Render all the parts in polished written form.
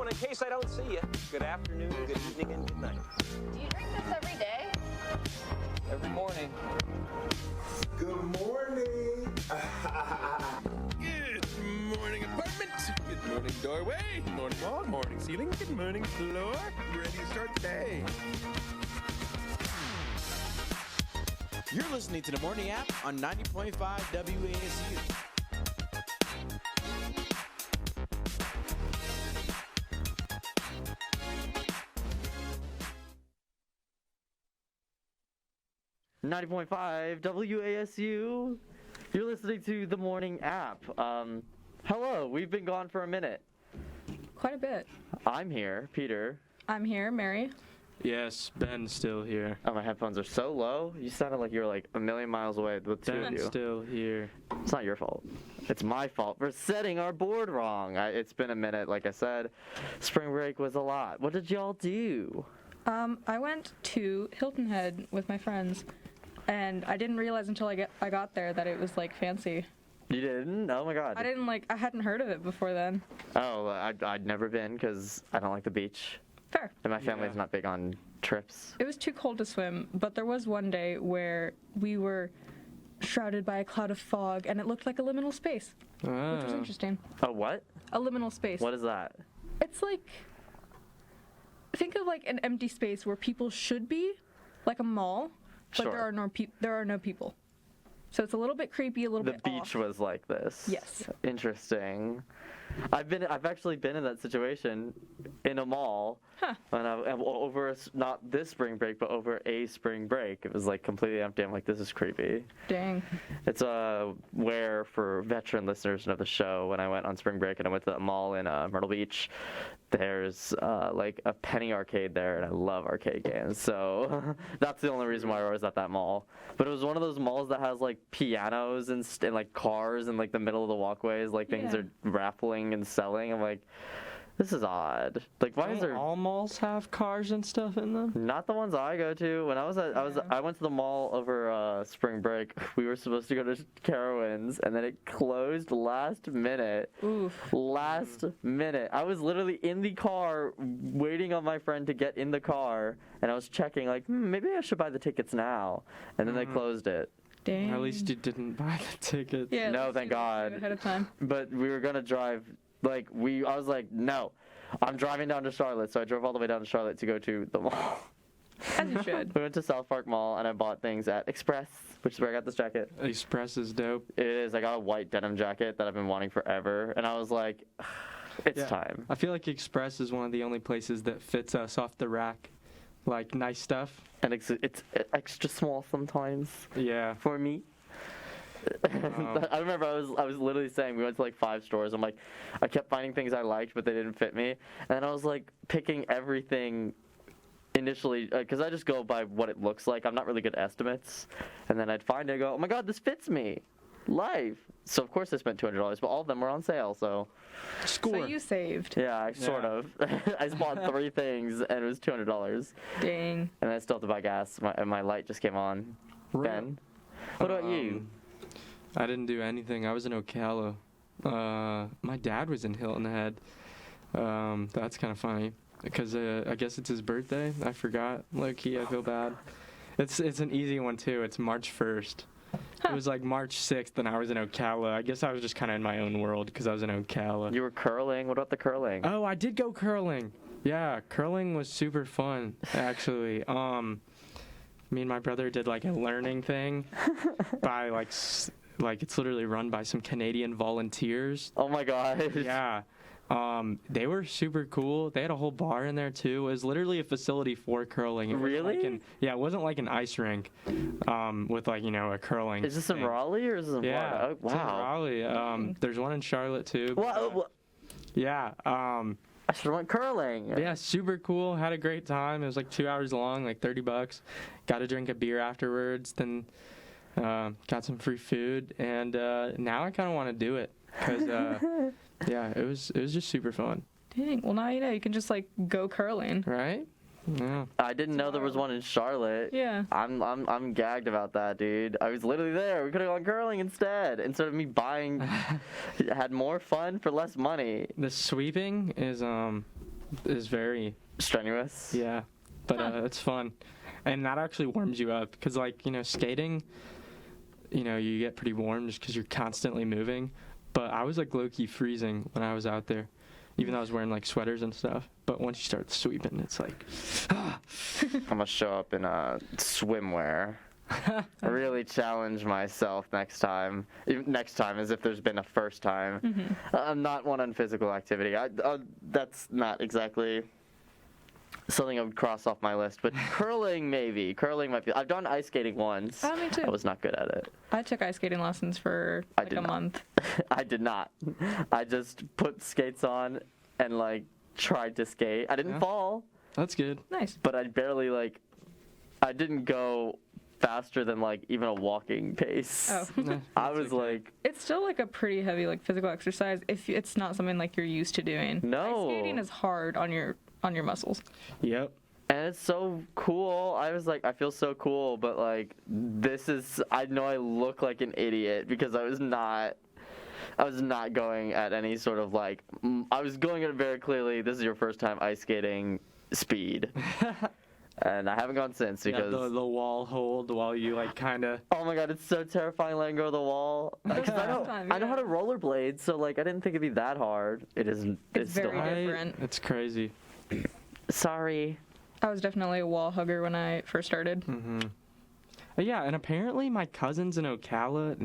in case I don't see you, good afternoon, good evening, and good night. Do you drink this every day? Every morning. Good morning. Good morning, apartment. Good morning, doorway. Good morning, wall. Morning, ceiling. Good morning, floor. Ready to start the day. You're listening to the Morning App on 90.5 WASU. .5 WASU. You're listening to the Morning App. Hello, we've been gone for a minute. Quite a bit. I'm here, Peter. I'm here, Mary. Yes, Ben's still here. Oh, my headphones are so low. You sounded like you were like a million miles away with two of Ben's you. still here. It's not your fault. It's my fault for setting our board wrong. It's been a minute, like I said. Spring break was a lot. What did y'all do? I went to Hilton Head with my friends, and I didn't realize until I got there that it was like fancy. You didn't? Oh my god. I hadn't heard of it before then. Oh, I'd never been because I don't like the beach. Fair. And my family's not big on trips. It was too cold to swim, but there was one day where we were shrouded by a cloud of fog, and it looked like a liminal space, which was interesting. Oh, what? A liminal space. What is that? It's like, think of like an empty space where people should be, like a mall, but Sure. there are no people. So it's a little bit creepy, a little bit The beach off. was like this. Yes. Interesting. I've actually been in that situation in a mall. Huh. When over not this spring break, but over a spring break, it was like completely empty. I'm like, this is creepy. Dang. It's where for veteran listeners of the show, when I went on spring break and I went to the mall in Myrtle Beach, there's like a penny arcade there, and I love arcade games. So that's the only reason why I was at that mall. But it was one of those malls that has like pianos and like cars in like the middle of the walkways, like things are raffling and selling. I'm like, this is odd. Like, why is there? All malls have cars and stuff in them? Not the ones I go to. When I went to the mall over spring break. We were supposed to go to Carowinds, and then it closed last minute. Oof. Last minute. I was literally in the car waiting on my friend to get in the car, and I was checking like, maybe I should buy the tickets now. And then they closed it. Dang. At least you didn't buy the tickets. Yeah. No, thank God. Ahead of time. But we were gonna drive. I was like, no, I'm driving down to Charlotte. So I drove all the way down to Charlotte to go to the mall. As you should. We went to South Park Mall, and I bought things at Express, which is where I got this jacket. Express is dope. It is. I got a white denim jacket that I've been wanting forever, and I was like, it's time. I feel like Express is one of the only places that fits us off the rack. Like, nice stuff. And it's extra small sometimes. Yeah. For me. I remember I was literally saying we went to like 5 stores. I'm like, I kept finding things I liked, but they didn't fit me, and I was like picking everything initially because I just go by what it looks like. I'm not really good at estimates, and then I'd find it and go, oh my god, this fits me. Life. So of course I spent $200, but all of them were on sale. So score. So you saved. Yeah, sort of. I bought 3 things and it was $200. Dang. And I still have to buy gas. My light just came on. Ben, what about you? I didn't do anything. I was in Ocala. My dad was in Hilton Head. That's kind of funny because I guess it's his birthday. I forgot. Low key, I feel bad. It's an easy one too. It's March 1st. It was like March 6th, and I was in Ocala. I guess I was just kind of in my own world because I was in Ocala. You were curling. What about the curling? Oh, I did go curling. Yeah, curling was super fun, actually. Me and my brother did like a learning thing by like it's literally run by some Canadian volunteers. Oh my god. Yeah. They were super cool. They had a whole bar in there too. It was literally a facility for curling. Really? Yeah, it wasn't like an ice rink with like, a curling. Is this in Raleigh or is this in Florida? Yeah, Oh, it's in wow. Raleigh. There's one in Charlotte too. What? Yeah. I should have went curling. Yeah, super cool. Had a great time. It was like 2 hours long, like $30. Got to drink a beer afterwards. Then got some free food, and now I kind of want to do it because yeah, it was just super fun. Dang. Well, now you know you can just like go curling. Right? Yeah. I didn't know there was one in Charlotte. Yeah. I'm gagged about that, dude. I was literally there. We could have gone curling instead of me buying. Had more fun for less money. The sweeping is is very, Strenuous. yeah, but it's fun. And that actually warms you up because, like, skating, you get pretty warm just because you're constantly moving. But I was, like, low-key freezing when I was out there, even though I was wearing, like, sweaters and stuff. But once you start sweeping, it's like, I'm gonna show up in swimwear. Really challenge myself next time. Next time, as if there's been a first time. I'm not one on physical activity. That's not exactly something I would cross off my list. But curling, maybe. Curling might be. I've done ice skating once. Oh, me too. I was not good at it. I took ice skating lessons for I like did a not. month. I did not. I just put skates on and like tried to skate. I didn't fall, that's good. Nice. but I barely I didn't go faster than like even a walking pace. Oh. I was like, It's still like a pretty heavy like physical exercise if it's not something like you're used to doing. No. Ice skating is hard on your muscles. Yep. and it's so cool. I was like, I feel so cool, but like I know I look like an idiot because I was not going at any sort of like, I was going at it very clearly, this is your first time ice skating speed. And I haven't gone since because... Yeah, the wall hold while you like kind of... Oh my god, it's so terrifying letting go of the wall. 'Cause I know how to rollerblade, so like I didn't think it'd be that hard. It isn't. It's still very hard. different. It's crazy. Sorry. I was definitely a wall hugger when I first started. Yeah, and apparently my cousins in Ocala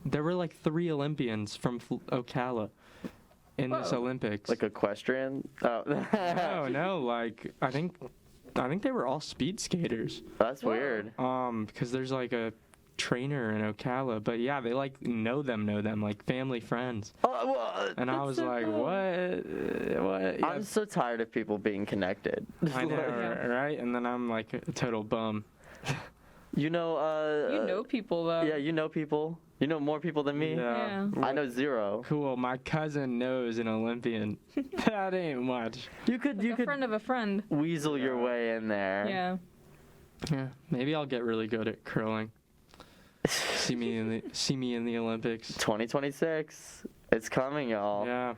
there were like 3 Olympians from Ocala in this Whoa. Olympics. Like equestrian? Oh. No, like I think they were all speed skaters. That's weird. Because there's like a trainer in Ocala, but yeah, they like know them, like family friends. Oh, well, And I was so like, cool. what? I'm so tired of people being connected. I know, right? And then I'm like a total bum. You know, You know people though. Yeah, you know people. You know more people than me. Yeah. I know 0. Cool. My cousin knows an Olympian. That ain't much. You could A friend of a friend. weasel your way in there. Yeah. Yeah. Maybe I'll get really good at curling. See me in the Olympics. 2026. It's coming, y'all. Yeah.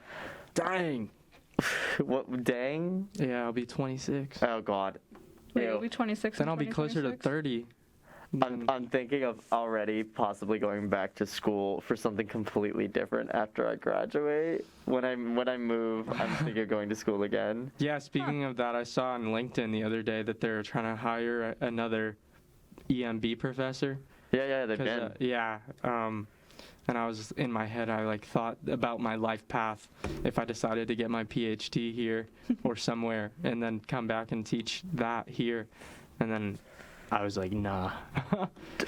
Dang. What? Dang. Yeah, I'll be 26. Oh God. Wait, Ew. you'll be 26. Then in I'll be closer to 2026? 30. I'm thinking of already possibly going back to school for something completely different after I graduate. When I move, I'm thinking of going to school again. Yeah, speaking of that, I saw on LinkedIn the other day that they're trying to hire another EMB professor. Yeah, they've been. And I was in my head, I like thought about my life path if I decided to get my PhD here or somewhere and then come back and teach that here. And then I was like, nah.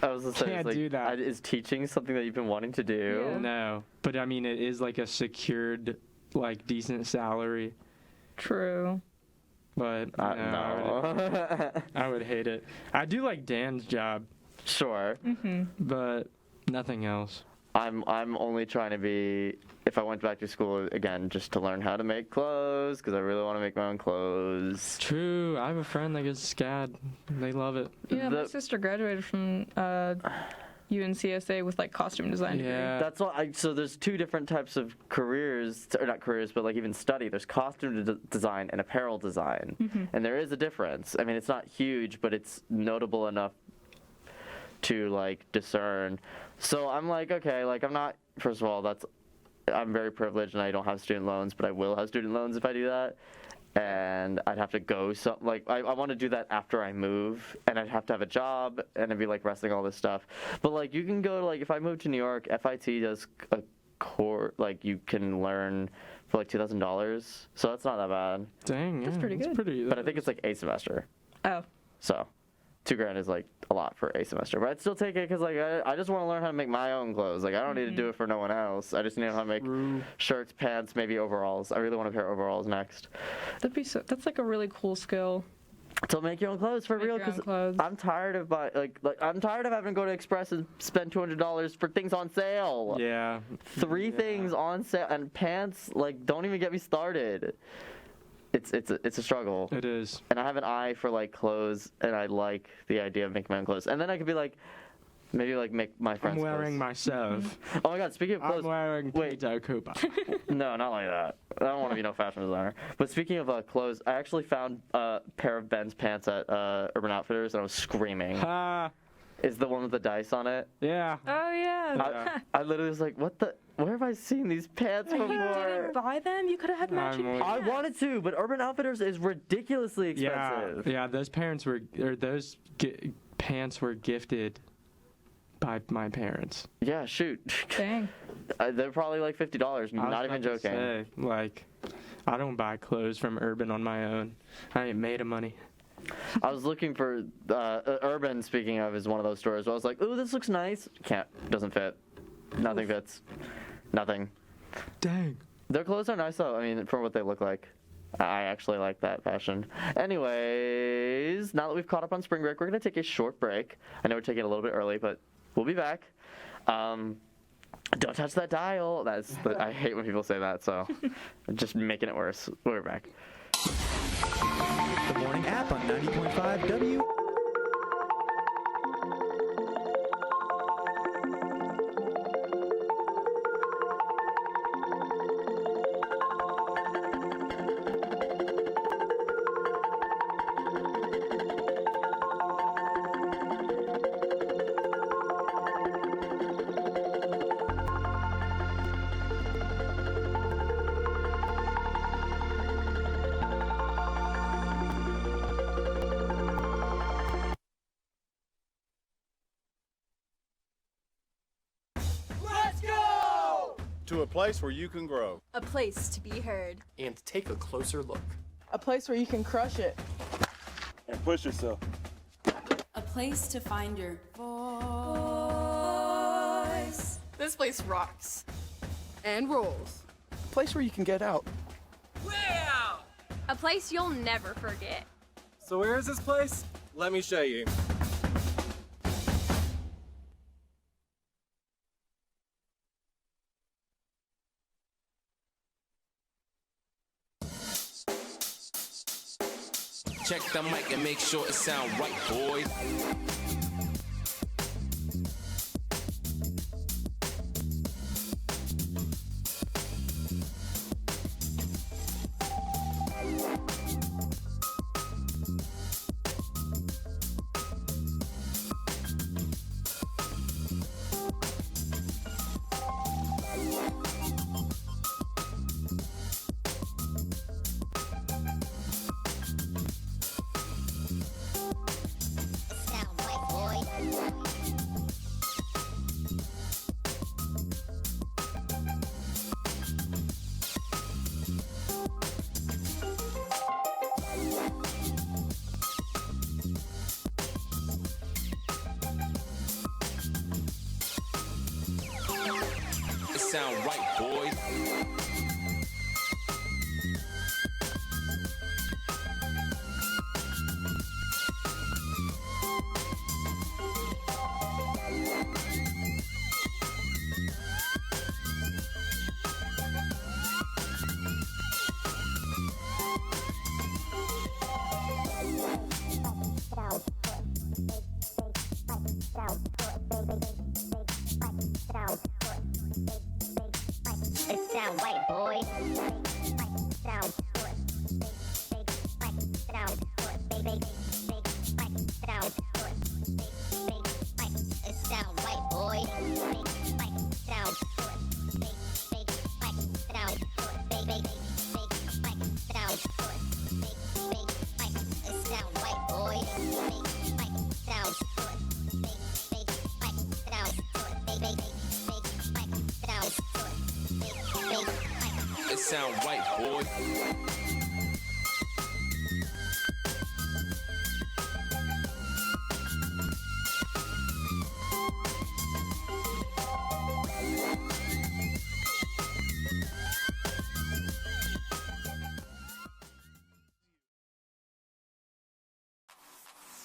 I was just saying, Can't like, do that. Is teaching something that you've been wanting to do? Yeah. No. But I mean, it is like a secured, like decent salary. True. But No. I would hate it. I do like Dan's job, Sure. but nothing else. I'm only trying to be, if I went back to school again, just to learn how to make clothes, because I really want to make my own clothes. True. I have a friend that gets SCAD. They love it. Yeah, my sister graduated from UNCSA with like costume design. degree. Yeah. That's why. So there's 2 different types of careers, or not careers, but like even study. There's costume design and apparel design, and there is a difference. I mean, it's not huge, but it's notable enough to like discern. So I'm like, okay, like I'm not. First of all, I'm very privileged and I don't have student loans, but I will have student loans if I do that. And I'd have to go I want to do that after I move, and I'd have to have a job, and I'd be like wrestling all this stuff. But like you can go to, like, if I move to New York, FIT does a core, like you can learn for like $2,000, so that's not that bad. Dang, That's yeah, pretty good. But I think it's like a semester, Oh. so $2,000 is like a lot for a semester. But I'd still take it because like I just want to learn how to make my own clothes. Like I don't need to do it for no one else. I just need to know how to make shirts, pants, maybe overalls. I really want a pair of overalls next. That's like a really cool skill. To make your own clothes for Make real, your own because clothes. I'm tired of I'm tired of having to go to Express and spend $200 for things on sale. Yeah. 3 things on sale, and pants, like, don't even get me started. It's a struggle. It is. And I have an eye for like clothes, and I like the idea of making my own clothes. And then I could be like, Maybe like make my friends. I'm wearing clothes. myself. Oh my God! Speaking of clothes, I'm wearing wait. Tito Cuba. No, not like that. I don't want to be no fashion designer. But speaking of clothes, I actually found a pair of Ben's pants at Urban Outfitters, and I was screaming. Is the one with the dice on it? Yeah. Oh yeah. I literally was like, what the? Where have I seen these pants You before? didn't buy them? You could have had matching I'm pants. I wanted to, but Urban Outfitters is ridiculously expensive. Yeah. Those pants were gifted by my parents. Yeah, shoot. Dang. They're probably like $50. I was Not even about to joking. say, like, I don't buy clothes from Urban on my own. I ain't made of money. I was looking for Urban. Speaking of, is one of those stores. Where I was like, "Ooh, this looks nice." Doesn't fit. Nothing fits. Nothing. Dang. Their clothes are nice though. I mean, for what they look like. I actually like that fashion. Anyways, now that we've caught up on spring break, we're gonna take a short break. I know we're taking it a little bit early, but we'll be back. Don't touch that dial. I hate when people say that, so I'm just making it worse. We'll be back. The morning app on 90.5 W. To a place where you can grow. A place to be heard. And take a closer look. A place where you can crush it. And push yourself. A place to find your voice. This place rocks. And rolls. A place where you can get out. A place you'll never forget. So where is this place? Let me show you. Check the mic and make sure it sound right, boy. Sound right, boy. Sound white boy. Sound big. Sound white boy. Sound big. Sound white boy. Sound It sound right, boy.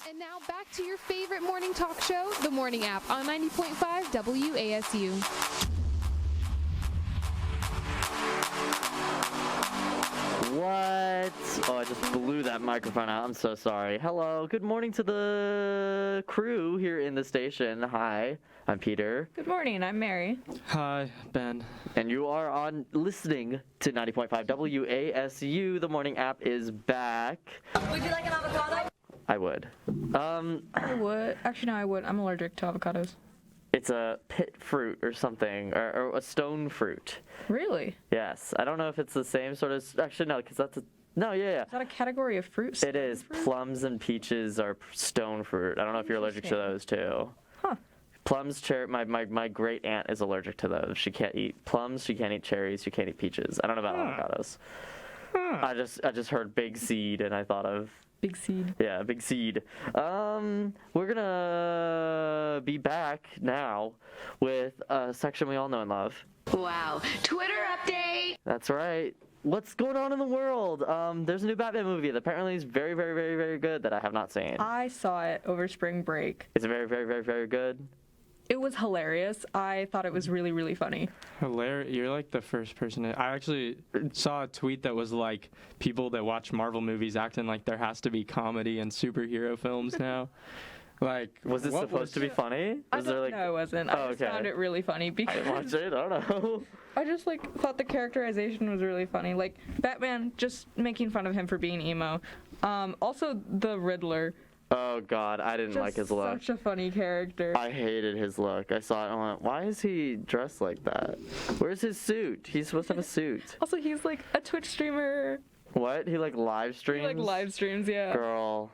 And now back to your favorite morning talk show, The Morning App on 90.5 WASU. What? Oh, I just blew that microphone out. I'm so sorry. Hello. Good morning to the crew here in the station. Hi, I'm Peter. Good morning, I'm Mary. Hi, Ben. And you are on listening to 90.5 WASU. The morning app is back. Would you like an avocado? I would. I would. Actually, no, I would. I'm allergic to avocados. It's a pit fruit or something, or a stone fruit. Really? Yes. I don't know if it's the same sort of. Actually, no, because that's a. No, yeah. Is that a category of fruit? It is. Plums and peaches are stone fruit. I don't know if you're allergic to those too. Huh. Plums, cherry. My great aunt is allergic to those. She can't eat plums. She can't eat cherries. She can't eat peaches. I don't know about avocados. I just heard big seed and I thought of. Big seed. Yeah, big seed. We're gonna be back now with a section we all know and love. Wow. Twitter update. That's right. What's going on in the world? There's a new Batman movie that apparently is very, very, very, very good that I have not seen. I saw it over spring break. Is it very, very, very, very good? It was hilarious. I thought it was really, really funny. Hilarious. You're like the first person I actually saw a tweet that was like people that watch Marvel movies acting like there has to be comedy in superhero films now. Like, was it supposed to be funny? No, it wasn't. I just found it really funny because I didn't watch it. I don't know. I just thought the characterization was really funny. Like Batman just making fun of him for being emo. Also the Riddler. Oh God, I didn't like his look. Such a funny character. I hated his look. I saw it and I went, why is he dressed like that? Where's his suit? He's supposed to have a suit. Also, he's like a Twitch streamer. What? He live streams? He live streams, yeah. Girl.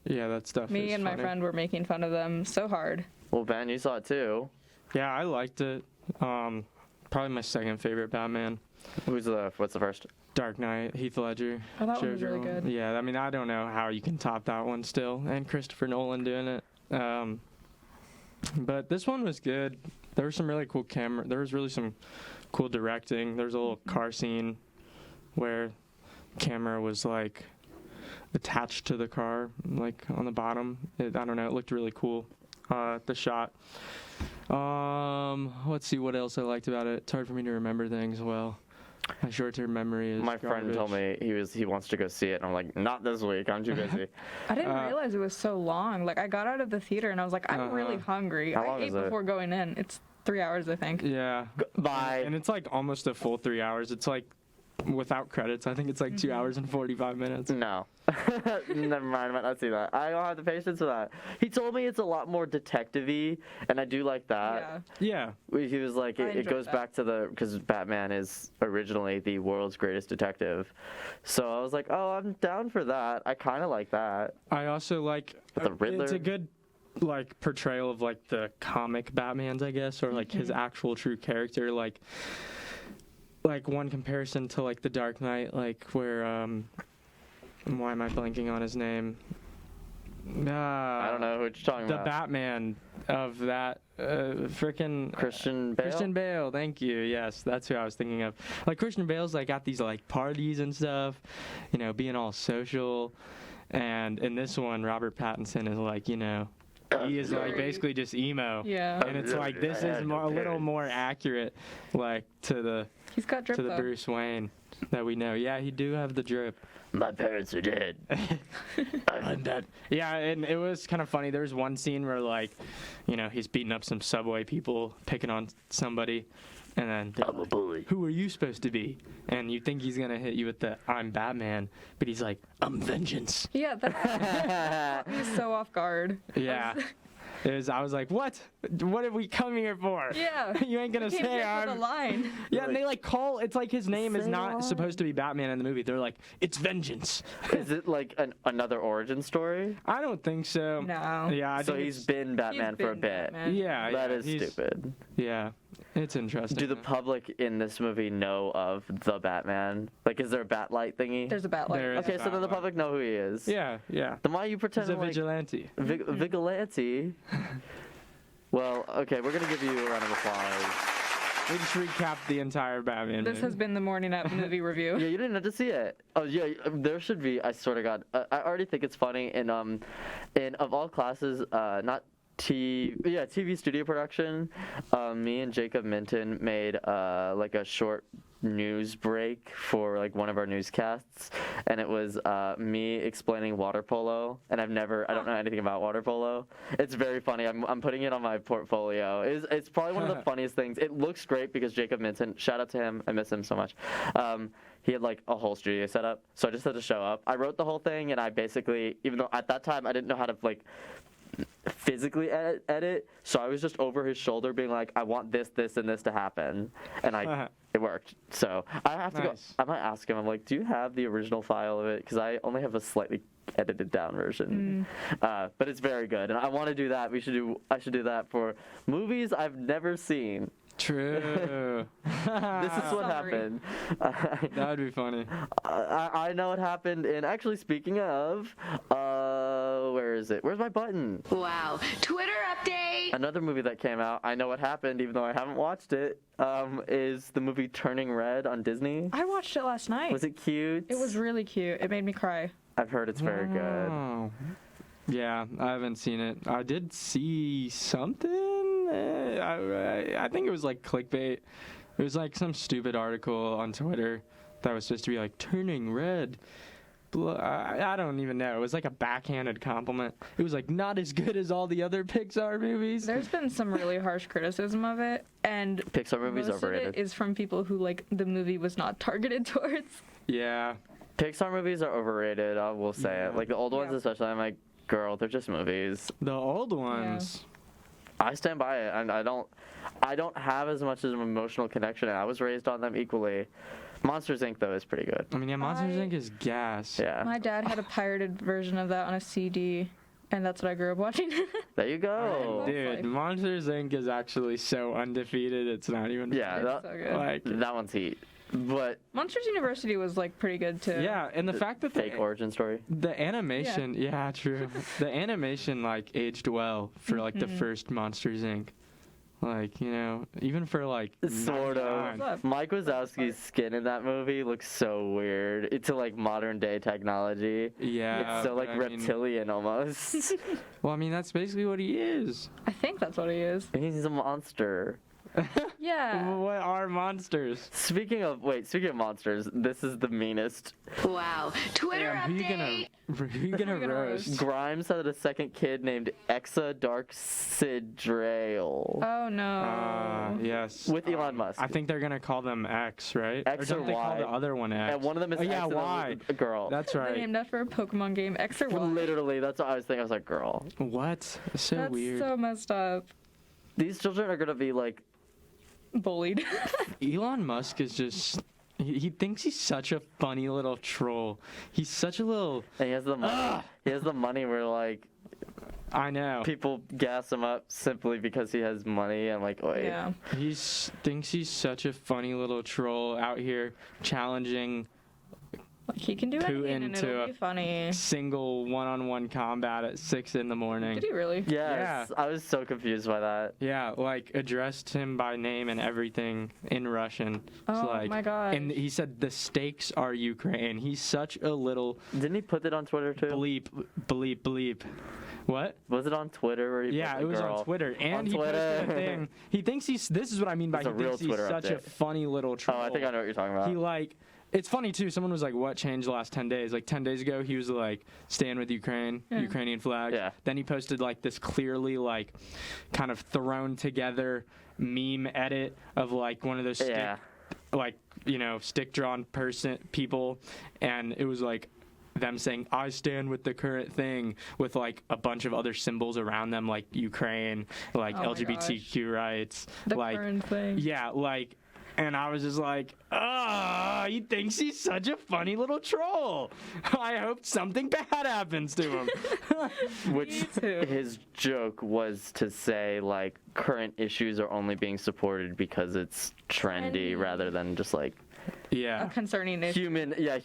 Yeah, that stuff Me and funny. my friend were making fun of them so hard. Well, Ben, you saw it too. Yeah, I liked it. Probably my second favorite Batman. What's the first? Dark Knight, Heath Ledger. Oh, that one was really good. Yeah, I mean, I don't know how you can top that one still. And Christopher Nolan doing it. But this one was good. There was some really cool there was really some cool directing. There's a little car scene where camera was like attached to the car, like on the bottom. I don't know, it looked really cool. The shot. Let's see what else I liked about it. It's hard for me to remember things well. My short-term memory is My friend told me he wants to go see it, and I'm like, not this week. I'm too busy. I didn't realize it was so long. Like, I got out of the theater, and I was like, I'm really hungry. How I long ate is it? before going in. It's 3 hours, I think. Yeah. Bye. And it's like almost a full 3 hours. It's like without credits. I think it's like 2 hours and 45 minutes. No. Never mind. I might not see that. I don't have the patience for that. He told me it's a lot more detective-y, and I do like that. Yeah. He was like, it goes back to because Batman is originally the world's greatest detective. So I was like, oh, I'm down for that. I kind of like that. I also like the Riddler. It's a good like portrayal of like the comic Batmans, I guess, or like his actual true character. Like one comparison to like the Dark Knight, like where why am I blanking on his name? I don't know what you're talking about. The Batman of that frickin' Christian Bale? Christian Bale, thank you. Yes, that's who I was thinking of. Like Christian Bale's like at these like parties and stuff, you know, being all social. And in this one, Robert Pattinson is like, you know, he is like basically just emo. Yeah. And it's like this is a little more accurate, like to the He's got drip, though. Bruce Wayne that we know. Yeah, he do have the drip. My parents are dead. I'm dead. Yeah, and it was kind of funny. There was one scene where like, you know, he's beating up some subway people, picking on somebody, and then I'm a bully. Who are you supposed to be? And you think he's gonna hit you with the I'm Batman, but he's like, I'm vengeance. Yeah, that caught me so off guard. Yeah. I was like, what? What have we come here for? Yeah. You ain't gonna say I'm. The line. Yeah, and they like call. It's like his name is not supposed to be Batman in the movie. They're like, it's vengeance. Is it like another origin story? I don't think so. No. Yeah. I So think he's been Batman for a bit. Batman. Yeah. That yeah, is stupid. Yeah. It's interesting. Do the public in this movie know of the Batman? Like, is there a bat light thingy? There's a bat light. There is Okay, so then the public know who he is. Yeah. Yeah. Then why are you pretending He's a like vigilante. vigilante? Well, okay, we're gonna give you a round of applause. We just recapped the entire Batman This movie. has been the Morning App movie review. Yeah, you didn't have to see it. Oh yeah, there should be. I swear to God, I already think it's funny. In of all classes, not TV studio production. Me and Jacob Minton made like a short news break for like one of our newscasts, and it was me explaining water polo, and I don't know anything about water polo. It's very funny. I'm putting it on my portfolio. It's probably one of the funniest things. It looks great because Jacob Minton, shout out to him, I miss him so much. He had like a whole studio set up, so I just had to show up. I wrote the whole thing, and I basically, even though at that time I didn't know how to like physically edit, so I was just over his shoulder being like, I want this, and this to happen, and it worked. So I have to go. I might ask him. I'm like, do you have the original file of it? Because I only have a slightly edited down version, but it's very good, and I want to do that. I should do that for movies I've never seen. True. This is what happened. That would be funny. I know what happened. And actually, speaking of, where is it? Where's my button? Wow. Twitter update. Another movie that came out, I know what happened, even though I haven't watched it, is the movie Turning Red on Disney. I watched it last night. Was it cute? It was really cute. It made me cry. I've heard it's very good. Yeah, I haven't seen it. I did see something. I think it was like clickbait. It was like some stupid article on Twitter that was supposed to be like turning red. I don't even know. It was like a backhanded compliment. It was like not as good as all the other Pixar movies. There's been some really harsh criticism of it, and Pixar movies most overrated. of it is from people who like the movie was not targeted towards. Yeah. Pixar movies are overrated. I will say it. Like the old ones, especially. I'm like, girl, they're just movies. The old ones. I stand by it, and I don't have as much of an emotional connection. I was raised on them equally. Monsters Inc. though is pretty good. I mean, yeah, Monsters Inc. is gas. Yeah. My dad had a pirated version of that on a CD, and that's what I grew up watching. There you go. Dude, Monsters Inc. is actually so undefeated. It's not even. Yeah, that one's heat. But Monsters University was like pretty good too. Yeah, and the fact that fake origin story. The animation, yeah, true. The animation like aged well for like the first Monsters Inc. Like, you know, even for like sort of. Mike Wazowski's skin in that movie looks so weird. It's like modern day technology. Yeah. It's so like reptilian almost. Well, I mean, that's basically what he is. I think that's what he is. He's a monster. Yeah. What are monsters? Speaking of monsters, this is the meanest. Wow. Twitter update. Who you gonna roast? Grimes had a second kid named Exa Dark Sidrail. Oh no. Yes. With Elon Musk. I think they're gonna call them X, right? X or or don't they call Y. the other one X? And one of them is X. Yeah, X Y. A girl. That's They right. named after a Pokemon game, X or Y. Literally, that's what I was thinking. I was like, girl. What? So That's weird. so messed up. These children are gonna be like bullied. Elon Musk is just. He thinks he's such a funny little troll. He's such a little. And he has the money. He has the money where like. I know. People gas him up simply because he has money. I'm like, wait. Yeah. He thinks he's such a funny little troll out here challenging. Like he can do anything and it'll be funny. Single one-on-one combat at 6 a.m. Did he really? Yes. I was so confused by that. Yeah, like addressed him by name and everything in Russian. Oh like, my god. And he said the stakes are Ukraine. He's such a little. Didn't he put it on Twitter too? Bleep. What? Was it on Twitter where he Yeah, put it was girl? on Twitter. And on he Twitter. posted a thing. He thinks he's. This is what I mean by It's he a real thinks he's Twitter such a update. funny little troll. Oh, I think I know what you're talking about. He like. It's funny too. Someone was like, "What changed the last 10 days?" Like 10 days ago, he was like, "Stand with Ukraine, Ukrainian flag." Yeah. Then he posted like this clearly like, kind of thrown together meme edit of like one of those stick drawn people, and it was like them saying, "I stand with the current thing," with like a bunch of other symbols around them, like Ukraine, like LGBTQ rights, the like current thing. yeah, like. And I was just like, he thinks he's such a funny little troll. I hope something bad happens to him. Which his joke was to say, like, current issues are only being supported because it's trendy rather than just, like... Yeah. A concerning issue.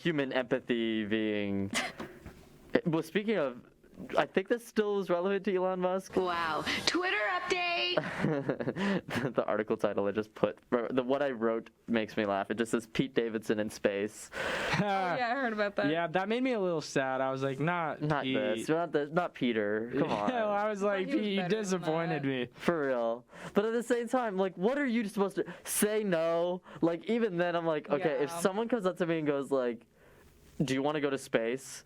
Human empathy being... Well, speaking of... I think this still is relevant to Elon Musk. Wow. Twitter update. The article title I just put, what I wrote makes me laugh. It just says Pete Davidson in space. Yeah, I heard about that. Yeah, that made me a little sad. I was like, not Pete. Not Peter. Come on. Yeah, I was like, he was Pete, you better than disappointed me. For real. But at the same time, like, what are you supposed to say no? Like, even then, I'm like, okay, if Yeah. someone comes up to me and goes like, do you want to go to space?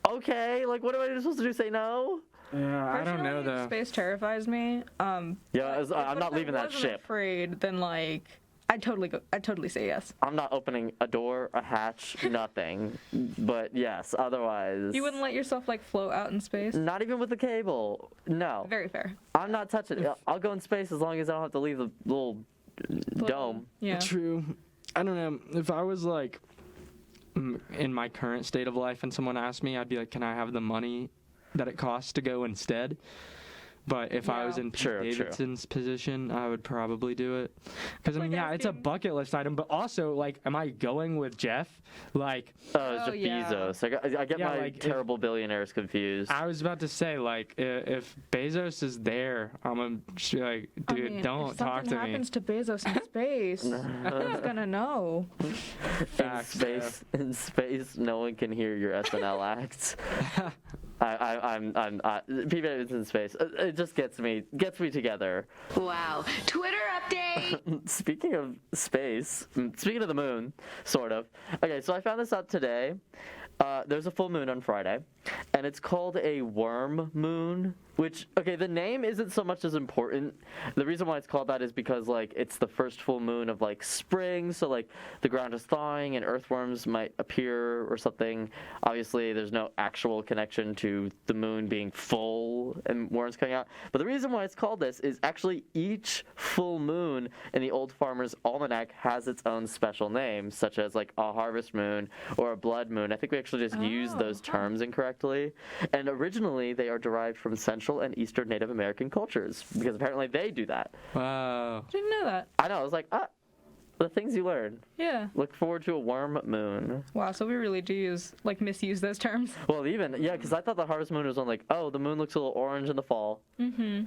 Okay, like, what am I supposed to do? Say no? Yeah, I don't know Personally, though. Space terrifies me. Yeah, I'm not leaving that ship. Afraid, then like I'd totally say yes. I'm not opening a door, a hatch, nothing. But yes, otherwise. You wouldn't let yourself like float out in space? Not even with a cable. No. Very fair. I'm not touching it. I'll go in space as long as I don't have to leave the little dome. Yeah. True. I don't know. If I was like in my current state of life and someone asked me, I'd be like, can I have the money that it costs to go instead? But if I was in Pete Davidson's position, I would probably do it. Because, I mean, yeah, it's a bucket list item, but also, like, am I going with Jeff? Like... Oh, Jeff Bezos. I get my like, terrible billionaires confused. I was about to say, like, if Bezos is there, I'm going to be like, dude, don't talk to me. If something happens to Bezos in space, who's going to know? Facts, in space, no one can hear your SNL acts. I'm Pete Davidson in space. It just gets me together. Wow. Twitter update. Speaking of space, speaking of the moon, sort of. Okay, so I found this out today. There's a full moon on Friday, and it's called a worm moon, which, okay, the name isn't so much as important. The reason why it's called that is because, like, it's the first full moon of, like, spring, so, like, the ground is thawing and earthworms might appear or something. Obviously, there's no actual connection to the moon being full and worms coming out. But the reason why it's called this is actually each full moon in the Old Farmer's Almanac has its own special name, such as, like, a harvest moon or a blood moon. I think we actually just used those terms incorrectly. And originally, they are derived from Central and Eastern Native American cultures, because apparently they do that. Wow. Didn't know that. I know. I was like, the things you learn. Yeah. Look forward to a worm moon. Wow, so we really do misuse those terms. Well, yeah, because I thought the harvest moon was on like, oh, the moon looks a little orange in the fall. Mm-hmm.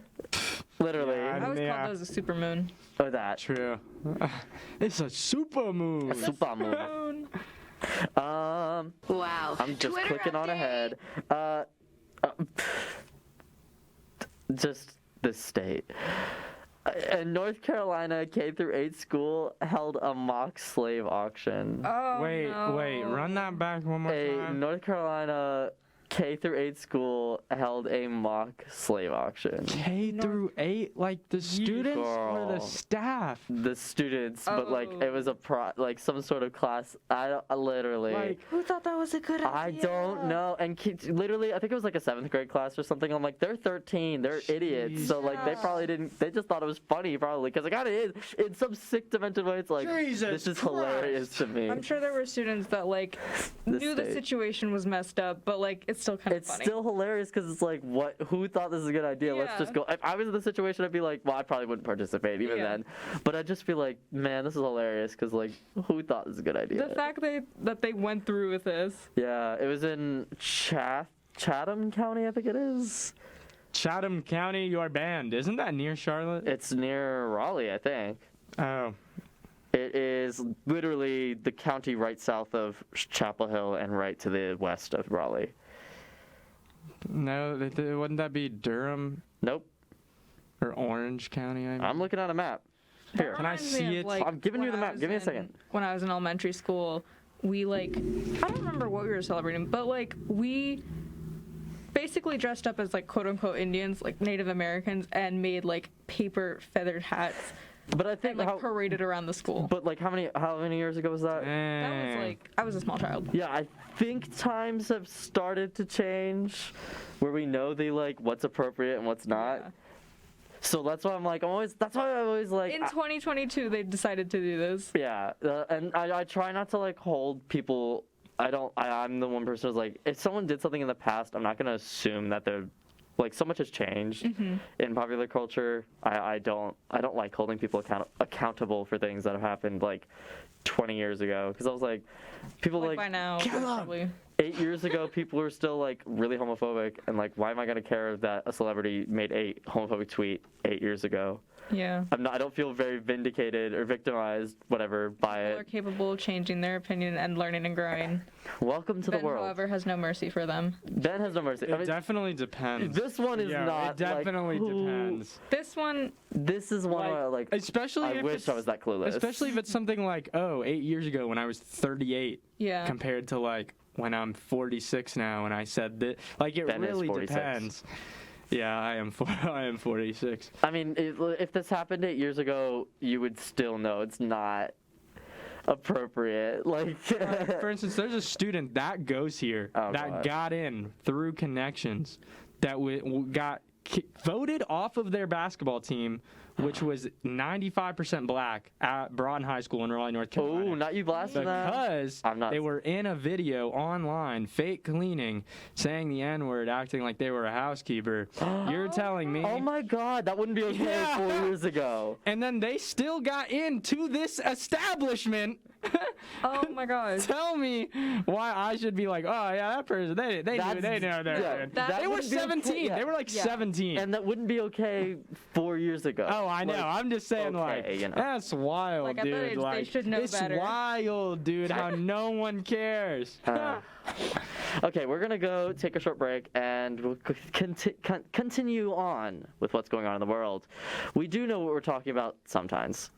Literally. I always called those a super moon. Oh, that. True. It's a super moon. A super moon. Wow. I'm just Twitter clicking on ahead. Just this state. In North Carolina, K through 8 school held a mock slave auction. Oh, wait, run that back one more time. North Carolina K through 8 school held a mock slave auction. K through 8, like the students or the staff? The students, but like it was like some sort of class. I literally. Like, who thought that was a good idea? I don't know. And kids, literally, I think it was like a 7th grade class or something. I'm like, they're 13, they're idiots. So like, they probably didn't. They just thought it was funny, probably, because it kind of is. In some sick, demented way, it's like this is hilarious to me. I'm sure there were students that like knew the situation was messed up, but like it's still kind of funny. It's still hilarious because it's like, what? Who thought this is a good idea? Yeah. Let's just go. If I was in the situation, I'd be like, well, I probably wouldn't participate even then. But I'd just be like, man, this is hilarious because like, who thought this is a good idea? The fact that they went through with this. Yeah, it was in Chatham County, I think it is. Chatham County, your band. Isn't that near Charlotte? It's near Raleigh, I think. Oh. It is literally the county right south of Chapel Hill and right to the west of Raleigh. No, wouldn't that be Durham? Nope. Or Orange County? I'm looking at a map. Here, can I see it? I'm giving you the map. Give me a second. When I was in elementary school, we I don't remember what we were celebrating, but like we basically dressed up as like quote unquote Indians, like Native Americans, and made like paper feathered hats. But I think and, paraded around the school. But like how many years ago was that? That was I was a small child. Yeah, I think times have started to change, where we know what's appropriate and what's not. Yeah. So that's why I'm like, that's why I always like. In 2022, they decided to do this. Yeah, and I try not to hold people. I'm the one person who's like, if someone did something in the past, I'm not gonna assume that they're. So much has changed in popular culture. I don't like holding people accountable for things that have happened 20 years ago, because I was like, people by now, 8 years ago, people were still like really homophobic, and like, why am I gonna care that a celebrity made a homophobic tweet 8 years ago? Yeah. I don't feel very vindicated or victimized, whatever, by People are it. capable of changing their opinion and learning and growing. Welcome to Ben, the world. however, has no mercy for them. Ben has no mercy. It definitely depends. This one is not. It definitely like, depends. This one. This is one where like. Especially I if wish I was that clueless. Especially if it's something like, 8 years ago when I was 38. Yeah. Compared to like when I'm 46 now and I said that. Like it Ben is really 46. depends. Yeah, I am 46. I mean, if this happened 8 years ago, you would still know it's not appropriate. Like, for instance, there's a student that goes here that got in through connections that got voted off of their basketball team, which was 95% black at Broughton High School in Raleigh, North Carolina. Oh, not you blasting that? Because they were in a video online, fake cleaning, saying the N-word, acting like they were a housekeeper. You're telling me? Oh my God, that wouldn't be okay 4 years ago. And then they still got into this establishment. Oh my God. Tell me why I should be like, oh yeah, that person, they know they're good. They were 17. They were like 17. And that wouldn't be okay 4 years ago. Oh, I know. Like, I'm just saying, okay, like, that's wild, Like, at dude. that age, like, they should know it's better. wild, dude, how no one cares. Okay, we're gonna go take a short break, and we'll continue on with what's going on in the world. We do know what we're talking about sometimes.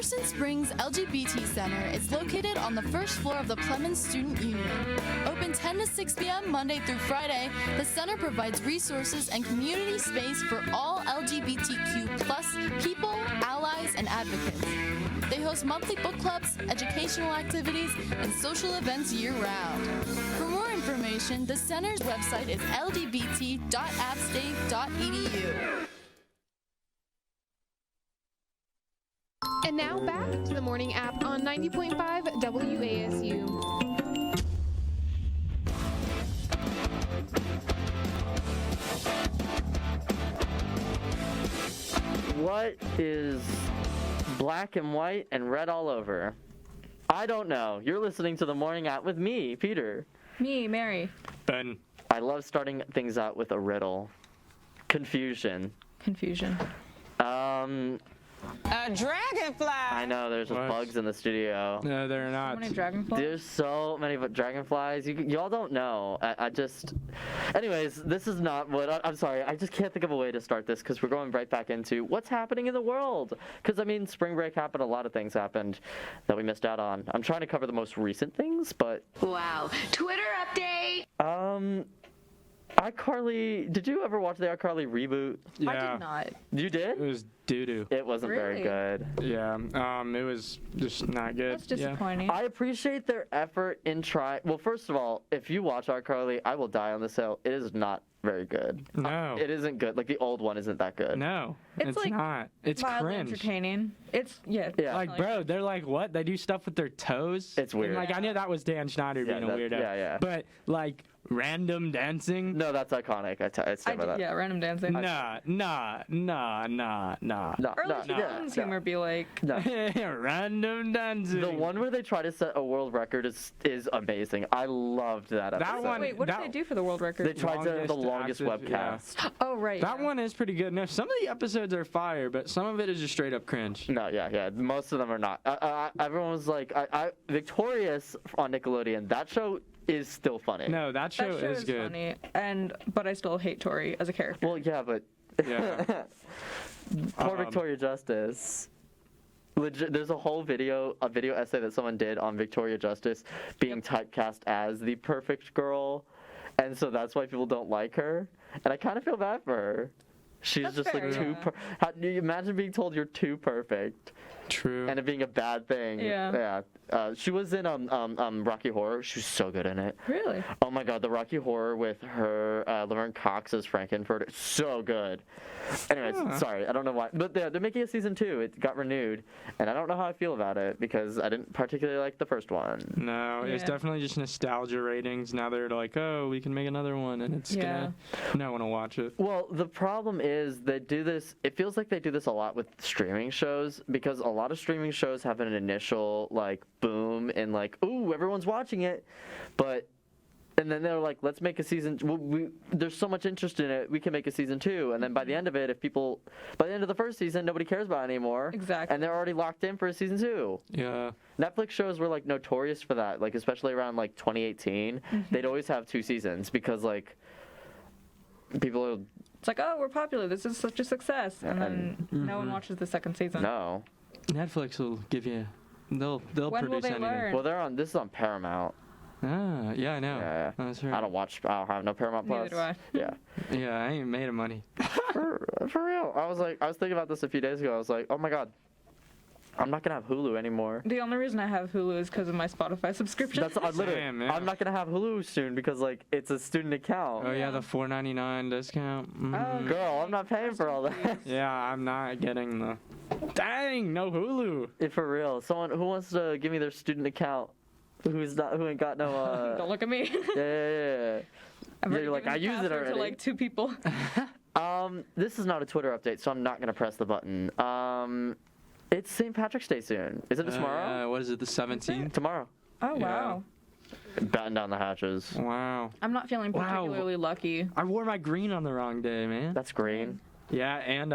Carson Springs LGBT Center is located on the first floor of the Plemons Student Union. Open 10 to 6 p.m. Monday through Friday, the center provides resources and community space for all LGBTQ plus people, allies, and advocates. They host monthly book clubs, educational activities, and social events year-round. For more information, the center's website is lgbt.appstate.edu. And now back to the morning app on 90.5 WASU. What is black and white and red all over? I don't know. You're listening to the morning app with me, Peter. Me, Mary. Ben. I love starting things out with a riddle. Confusion. A dragonfly. I know, there's just bugs in the studio. No, they're not. So many dragonflies? There's so many dragonflies. Y'all don't know. I just... Anyways, this is not what... I'm sorry. I just can't think of a way to start this because we're going right back into what's happening in the world. Because, I mean, spring break happened. A lot of things happened that we missed out on. I'm trying to cover the most recent things, but... Wow. Twitter update. iCarly... Did you ever watch the iCarly reboot? Yeah. I did not. You did? It was doo-doo. It wasn't very good. Yeah, it was just not good. That's disappointing. I appreciate their effort in trying. Well, first of all, if you watch iCarly, I will die on this hill. It is not very good. No. It isn't good. Like, the old one isn't that good. No, It's like not. It's mildly cringe. entertaining. It's, yeah. Like, bro, they're like, what? They do stuff with their toes? It's weird. And, like, I knew that was Dan Schneider being a weirdo. Yeah. But, like, random dancing? No, that's iconic. I stand by that. Yeah, random dancing. Nah. Early 2000s humor be like... Random dancing. The one where they try to set a world record is amazing. I loved that episode. That one. Wait, what did they do for the world record? They tried to the longest webcast. Yeah. Oh, right. That one is pretty good. Now, some of the episodes are fire, but some of it is just straight up cringe. No, yeah. Most of them are not. Everyone was like, Victorious on Nickelodeon. That show is still funny. No, that show is good. Funny, but I still hate Tori as a character. Well, yeah, but poor Victoria Justice. Legit, there's a whole video essay that someone did on Victoria Justice being typecast as the perfect girl, and so that's why people don't like her. And I kind of feel bad for her. She's That's just fair, like too. How do you imagine being told you're too perfect? True. And it being a bad thing. Yeah. She was in Rocky Horror. She was so good in it. Really? Oh my God, the Rocky Horror with her Laverne Cox as Frankenfurter. So good. Anyways, sorry, I don't know why, but they're making a season 2. It got renewed, and I don't know how I feel about it because I didn't particularly like the first one. No, it's definitely just nostalgia ratings. Now they're like, oh, we can make another one, and it's gonna no one will watch it. Well, the problem is they do this. It feels like they do this a lot with streaming shows because a lot of streaming shows have an initial like boom and like, ooh, everyone's watching it, and then they're like, let's make a season. There's so much interest in it, we can make a season 2. And then by the end of it, by the end of the first season, nobody cares about it anymore. Exactly. And they're already locked in for a season 2. Yeah. Netflix shows were like notorious for that, like especially around like 2018. They'd always have 2 seasons because like people. It's like, oh, we're popular. This is such a success, and then no one watches the second season. No. Netflix will give you. They'll When produce will they anything. learn? Well, this is on Paramount. Ah, yeah, I know. Yeah. That's right. I don't have no Paramount Plus. Neither do I. Yeah. Yeah, I ain't made of money. For real. I was thinking about this a few days ago. I was like, oh my God, I'm not gonna have Hulu anymore. The only reason I have Hulu is because of my Spotify subscription. That's literally. Damn, yeah. I'm not gonna have Hulu soon because like it's a student account. Oh yeah, the $4.99 discount. Mm. Girl, I'm not paying for all that. Yeah, I'm not getting the. Dang, no Hulu. For real, someone who wants to give me their student account, who ain't got no. Don't look at me. Yeah. You're like, I use it already. To like 2 people. This is not a Twitter update, so I'm not gonna press the button. It's St. Patrick's Day soon. Isn't it tomorrow? What is it, the 17th? Tomorrow. Oh, wow. Batten down the hatches. Wow. I'm not feeling particularly lucky. I wore my green on the wrong day, man. That's green. Yeah, and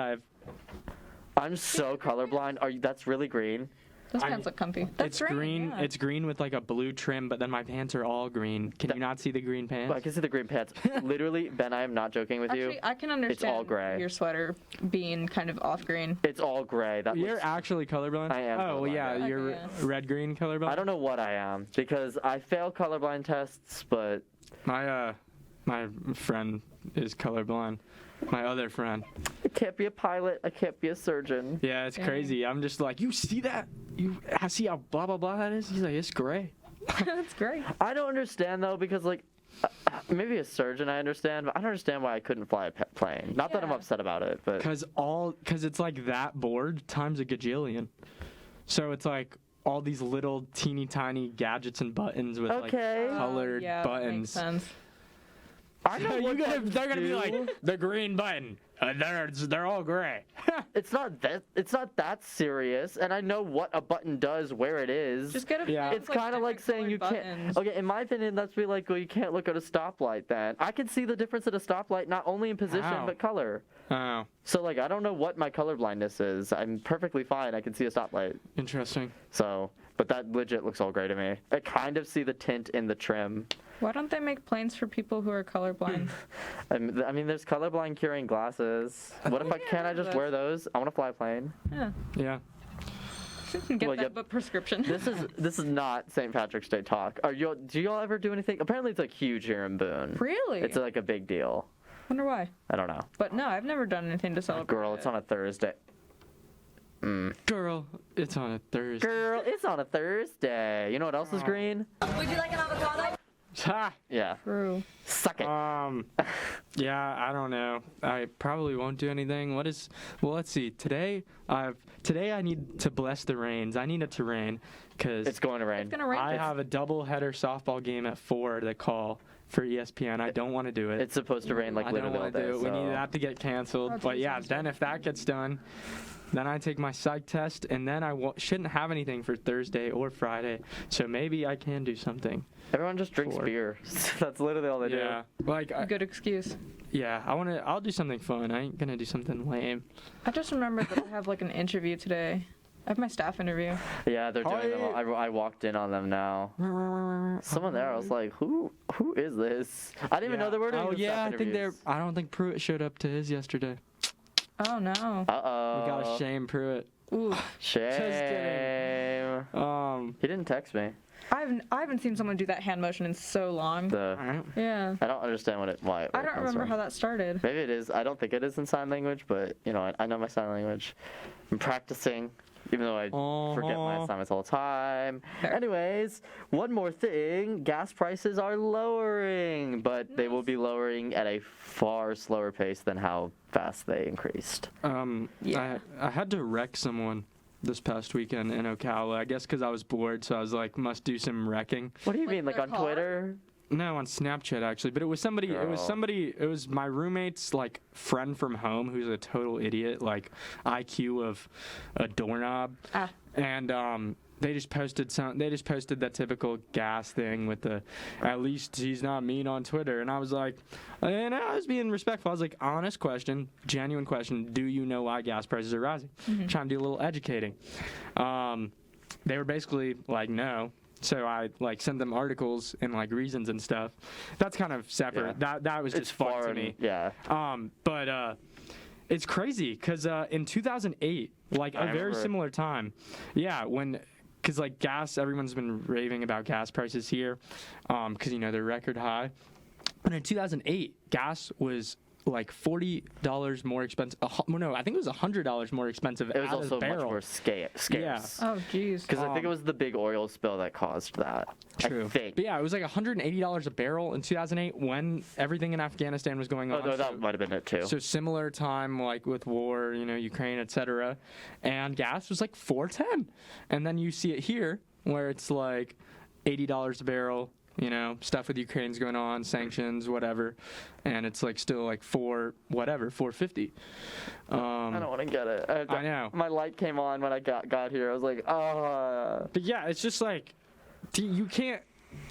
I'm so colorblind. That's really green? Those pants look comfy. That's It's great, green. yeah. It's green with like a blue trim, but then my pants are all green. Can you not see the green pants? Well, I can see the green pants. Literally, Ben, I am not joking with you. Actually, I can understand It's all gray. your sweater being kind of off green. It's all gray. You're looks- actually colorblind? I am Oh, well, colorblind, yeah, yeah. you're Okay, red-green colorblind? I don't know what I am because I fail colorblind tests, but My friend is colorblind. My other friend. I can't be a pilot. I can't be a surgeon. Yeah, it's crazy. I'm just like, you see that? I see how blah blah blah that is. He's like, it's gray. That's great. I don't understand though because like maybe a surgeon I understand, but I don't understand why I couldn't fly a plane. Not that I'm upset about it, but Because it's like that board times a gajillion. So it's like all these little teeny tiny gadgets and buttons with like colored buttons. Makes sense. I know what they're gonna be like the green button. They're all gray. It's not that serious, and I know what a button does, where it is. Just get a It's kind of like saying you can't. Okay, in my opinion, that's be like, well, you can't look at a stoplight. Then I can see the difference at a stoplight, not only in position How? but color. Oh, So like, I don't know what my color blindness is. I'm perfectly fine. I can see a stoplight. interesting. So, but that legit looks all gray to me. I kind of see the tint in the trim. Why don't they make planes for people who are colorblind? I mean, there's colorblind curing glasses. What if can't I just wear those? I want to fly a plane. Yeah. Yeah. You can get Well, that yeah. but prescription. This is not St. Patrick's Day talk. Do y'all ever do anything? Apparently, it's like huge here in Boone. Really? It's like a big deal. Wonder why. I don't know. But no, I've never done anything to celebrate. Girl, it's on a Thursday. Girl, it's on a Thursday. Girl, it's on a Thursday. You know what else is green? Would you like an avocado? Ha! Yeah. True. Suck it. Yeah, I don't know. I probably won't do anything. Well, let's see. Today I need to bless the rains. I need it to rain because It's going to rain. It's gonna rain. I have a double-header softball game at 4 to call for ESPN. I don't want to do it. It's supposed to rain like I don't literally all want to day. do it. We so- need that to get canceled. Oh, But geez, yeah, I'm then if that gets done, then I take my psych test, and then I shouldn't have anything for Thursday or Friday. So maybe I can do something. Everyone just drinks Four. beer. That's literally all they Yeah, like Good excuse. yeah, I'll do something fun. I ain't gonna do something lame. I just remembered that I have like an interview today. I have my staff interview. do. Yeah, they're doing them. I walked in on them now. Someone there, I was like, who is this? I didn't even know they were doing Oh the yeah, staff I think interviews. I don't think Pruitt showed up to his yesterday. Oh no. Uh-oh. We gotta shame Pruitt. Ooh. Shame. He didn't text me. I haven't seen someone do that hand motion in so long. Yeah. I don't understand why I don't remember how that started. Maybe it is. I don't think it is in sign language, but you know, I know my sign language. I'm practicing, even though I forget my assignments all the time. Anyways, one more thing: gas prices are lowering, but they will be lowering at a far slower pace than how fast they increased. I had to wreck someone this past weekend in Ocala. I guess because I was bored, so I was like, must do some wrecking. What do you mean, like on car? Twitter? No, on Snapchat actually, but it was somebody. It was my roommate's like friend from home who's a total idiot, like IQ of a doorknob, and they just posted that typical gas thing with the, at least he's not mean on Twitter, and I was like, and I was being respectful. I was like, honest question, genuine question. Do you know why gas prices are rising? Trying to do a little educating. They were basically like, no. So I like sent them articles and like reasons and stuff. That's kind of separate. Yeah. That was just fun to me. Yeah. But it's crazy because in 2008, like a very similar time, yeah, because like gas, everyone's been raving about gas prices here, because you know they're record high. And in 2008, gas was like $40 more expensive. No, I think it was $100 more expensive. It was at also a barrel. much more scarce. Yeah. Oh jeez. Because I think it was the big oil spill that caused that. True. I think. But yeah, it was like $180 a barrel in 2008 when everything in Afghanistan was going on. Oh, no, that might have been it too. So similar time, like with war, you know, Ukraine, etc. And gas was like $4.10, and then you see it here where it's like $80 a barrel. You know, stuff with Ukraine's going on, sanctions, whatever, and it's like still like $4.50. I don't want to get it. I know. My light came on when I got here. I was like, But yeah, it's just like you can't.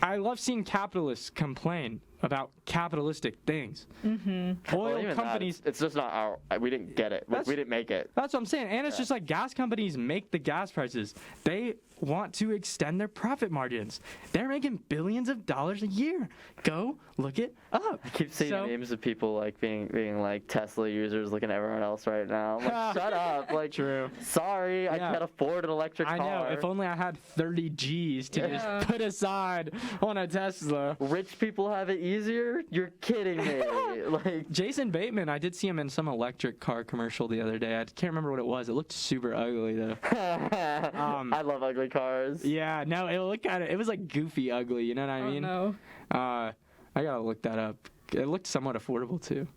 I love seeing capitalists complain about capitalistic things. Well, Oil even companies. it's just not our. We didn't get it. We didn't make it. That's what I'm saying. And it's just like gas companies make the gas prices. They want to extend their profit margins. They're making billions of dollars a year. Go look it up. I keep seeing memes of people like being like Tesla users looking at everyone else right now. I'm like, shut up. Like, true. Sorry, I can't afford an electric car. I know. If only I had 30 G's to just put aside on a Tesla. Rich people have it easier? You're kidding me. Like Jason Bateman, I did see him in some electric car commercial the other day. I can't remember what it was. It looked super ugly though. I love ugly cars. Yeah, no, it looked it was like goofy ugly, you know what I mean? No. I gotta look that up. It looked somewhat affordable too.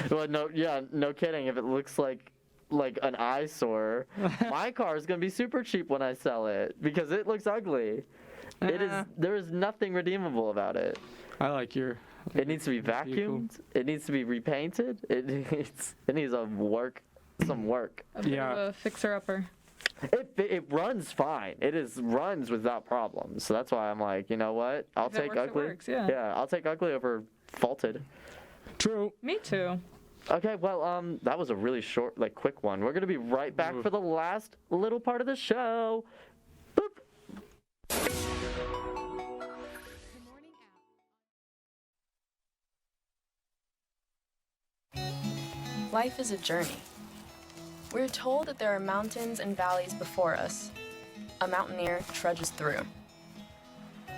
Well, no kidding. If it looks like an eyesore, my car is gonna be super cheap when I sell it because it looks ugly. There is nothing redeemable about it. I like your. It needs to be vacuumed. Cool. It needs to be repainted. It needs some work. A bit of a fixer-upper. It runs fine. It runs without problems. So that's why I'm like, you know what? I'll take ugly. It works, yeah. I'll take ugly over faulted. True. Me too. Okay, well, that was a really short, quick one. We're gonna be right back for the last little part of the show. Boop. Life is a journey. We're told that there are mountains and valleys before us. A mountaineer trudges through.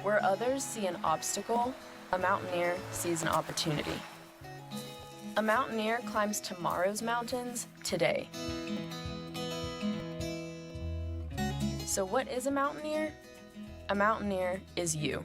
Where others see an obstacle, a mountaineer sees an opportunity. A mountaineer climbs tomorrow's mountains today. So what is a mountaineer? A mountaineer is you.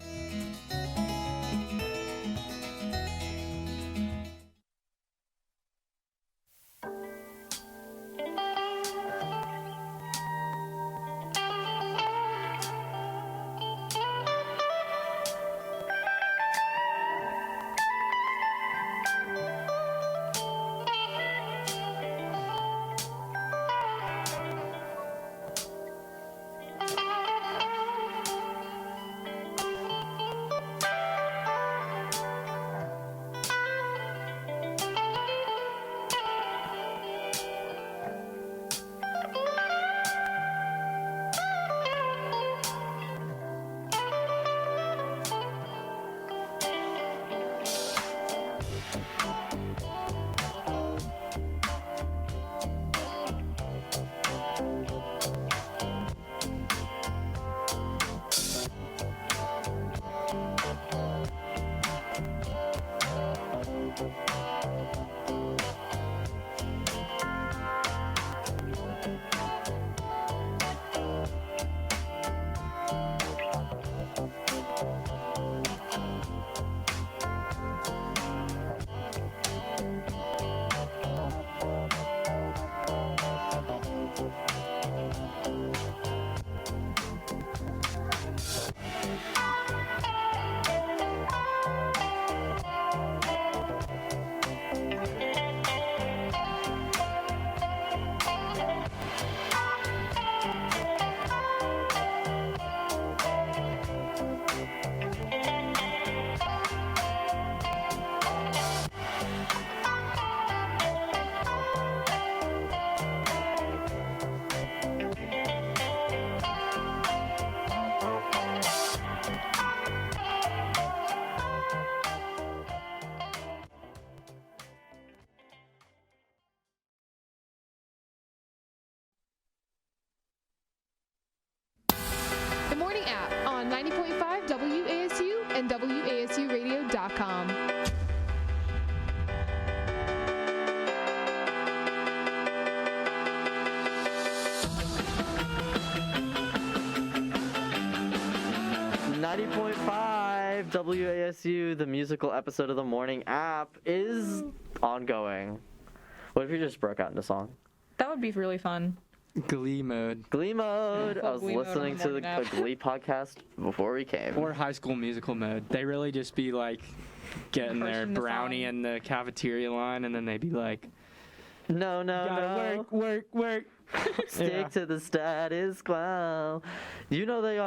The Morning App on 90.5 WASU and WASUradio.com. WASU, the musical episode of the Morning App, is ongoing. What if you just broke out into song? That would be really fun. Glee mode. Glee mode. I was Glee mode listening on the to Morning a App. Glee podcast before we came. Or High School Musical mode. They really just be like getting their Crushing the brownie song. in the cafeteria line, and then they be like, No, gotta work. Stick Yeah. to the status quo. You know they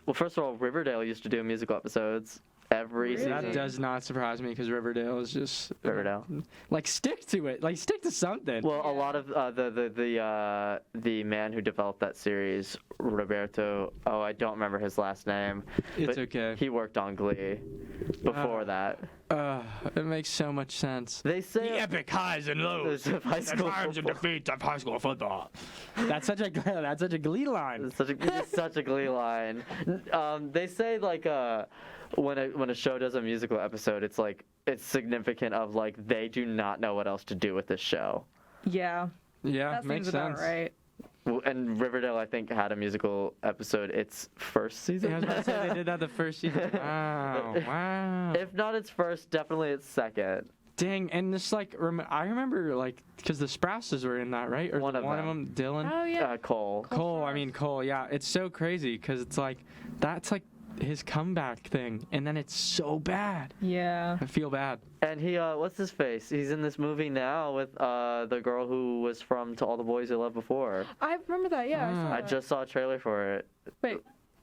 well, first of all, Riverdale used to do musical episodes, every season. That does not surprise me because Riverdale is just Riverdale. Like stick to it. Like stick to something. Well, a lot of the man who developed that series, Roberto. Oh, I don't remember his last name. It's but okay. He worked on Glee before that. It makes so much sense. They say the epic highs and lows, of high the school triumphs and football. defeats of high school football. That's such a Glee line. It's such a Glee line. They say like when a show does a musical episode, it's like it's significant of like they do not know what else to do with this show. Yeah. Yeah, That makes seems about sense. right. And Riverdale, I think, had a musical episode its first season. Yeah, I was about to say they did that the first season. Wow. If not its first, definitely its second. Dang, and this like I remember like because the Sprouses were in that, right? Or One of them, Dylan. Oh yeah. Cole. Cole. Yeah, it's so crazy because it's like that's like his comeback thing, and then it's so bad. Yeah. I feel bad. And he, what's his face? He's in this movie now with the girl who was from To All the Boys You Loved Before. I remember that. Yeah. I saw I that. just saw a trailer for it. Wait.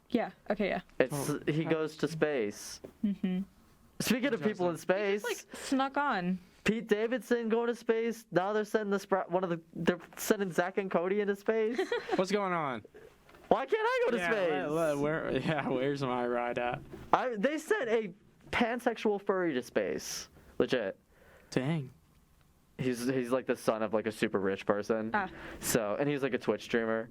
Yeah. Okay. Yeah. It's he goes to space. Mhm. Speaking of people in space, Like snuck on. Pete Davidson going to space. Now they're sending they're sending Zach and Cody into space. What's going on? Why can't I go to space? Where's my ride at? They sent a pansexual furry to space. Legit. Dang. He's like the son of like a super rich person. So, and he's like a Twitch streamer.